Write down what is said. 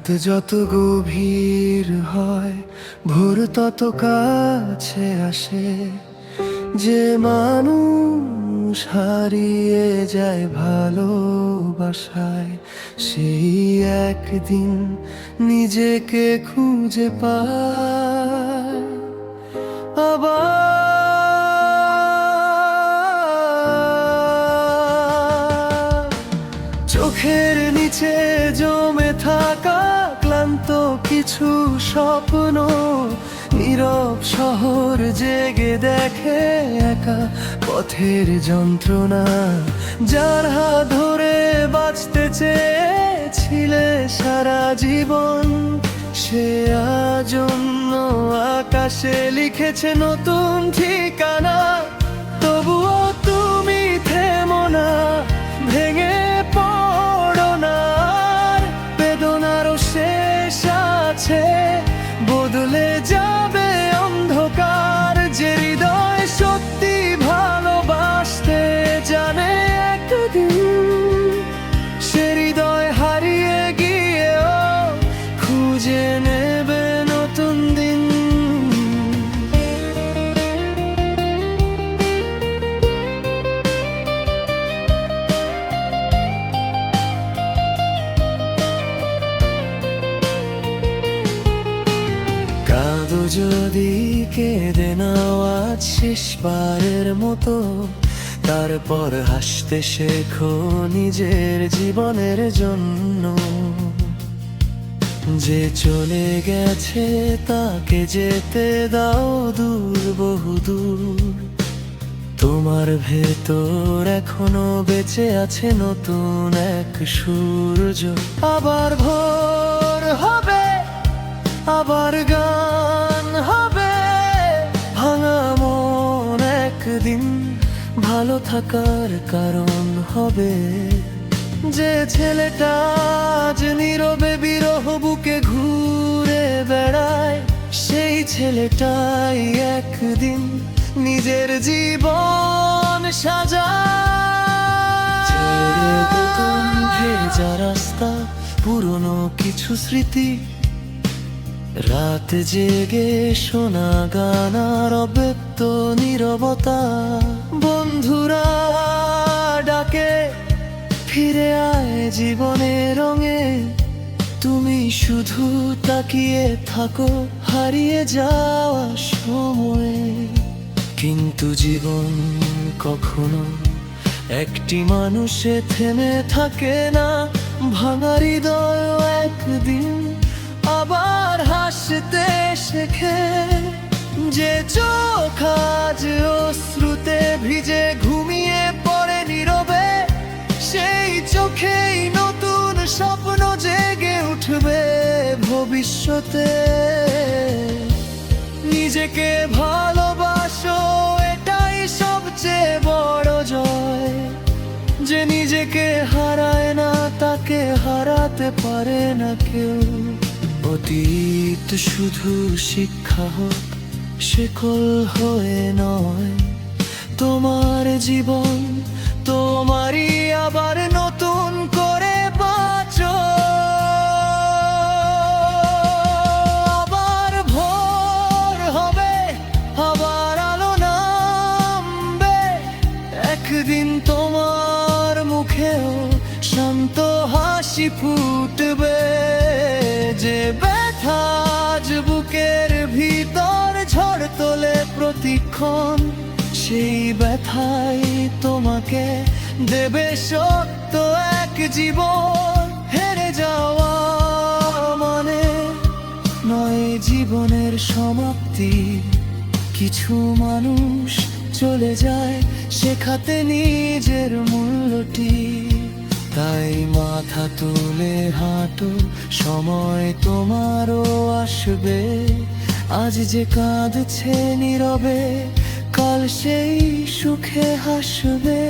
রাত যত গভীর হয়, ভোর তত কাছে আসে। যে মানুষ হারিয়ে যায় ভালোবাসায়, সেই একদিন নিজেকে খুঁজে পায় আবার। চোখের নিচে জমে থাকা ক্লান্ত কিছু স্বপ্ন, নীরব শহর জেগে দেখে একা পথের যন্ত্রণা। যার হাত ধরে বাঁচতে চেয়েছিলে সারা জীবন, সে আজ অন্য আকাশে লিখেছে নতুন ঠিকানা। তবুও তুমি থেমো না, ভেঙে পড়ো না, বেদনারও শেষ আছে। বদলে যাবে অন্ধকার, যে হৃদয় সত্যি ভালোবাসতে জানে একদিন, সে হৃদয় হারিয়ে গিয়েও খুঁজে নেবে নতুন দিন। কাঁদো যদি কেঁদে নাও আজ শেষবারের মতো, তারপর হাসতে শেখো নিজের জীবনের জন্য। যে চলে গেছে তাকে যেতে দাও দূর, বহুদূর। তোমার ভেতর এখনো বেঁচে আছে নতুন এক সূর্য। আবার ভোর হবে, আবার গান হবে, ভাঙা মন একদিন ভালো থাকার কারণ হবে। যে ছেলেটা আজ নীরবে বিরহ বুকে ঘুরে বেড়ায়, সেই ছেলেটাই একদিন নিজের জীবন সাজায়। ছেড়ে দোকান, ভেজা রাস্তা, পুরনো কিছু স্মৃতি, রাত জেগে শোনা গান আর অব্যক্ত নীরবতা। বন্ধুরা ডাকে, ফিরে আয় জীবনের রঙে। তুমি শুধু তাকিয়ে থাকো হারিয়ে যাওয়া সময়ে। কিন্তু জীবন কখনো একটি মানুষে থেমে থাকে না। ভাঙা হৃদয় একদিন আবার হাসতে শেখে। যে চোখ আজ অশ্রুতে ভিজে ঘুমিয়ে পড়ে নীরবে, সেই চোখেই নতুন স্বপ্ন জেগে উঠবে ভবিষ্যতে। নিজেকে ভালোবাসো, এটাই সবচেয়ে বড় জয়। যে নিজেকে হারায় না তাকে হারাতে পারে না কেউ। অতীত শুধু শিক্ষা হোক, শেকল হয়ে নয়। তোমার জীবন তোমারই, আবার নতুন করে বাঁচো। আবার ভোর হবে, আবার আলো নামবে, একদিন তোমার মুখেও শান্ত হাসি ফুটবে। যে ব্যথা আজ বুকের ভিতর ঝড় তোলে প্রতিক্ষণ, সেই ব্যথাই তোমাকে দেবে সত্য এক জীবন। হেরে যাওয়া মানে নয় জীবনের সমাপ্তি। কিছু মানুষ চলে যায় শেখাতে নিজের মূল্যটি। তাই মাথা তুলে হাঁটো, সময় তোমারও আসবে। আজ যে কাঁদছে নীরবে, কাল সেই সুখে হাসবে।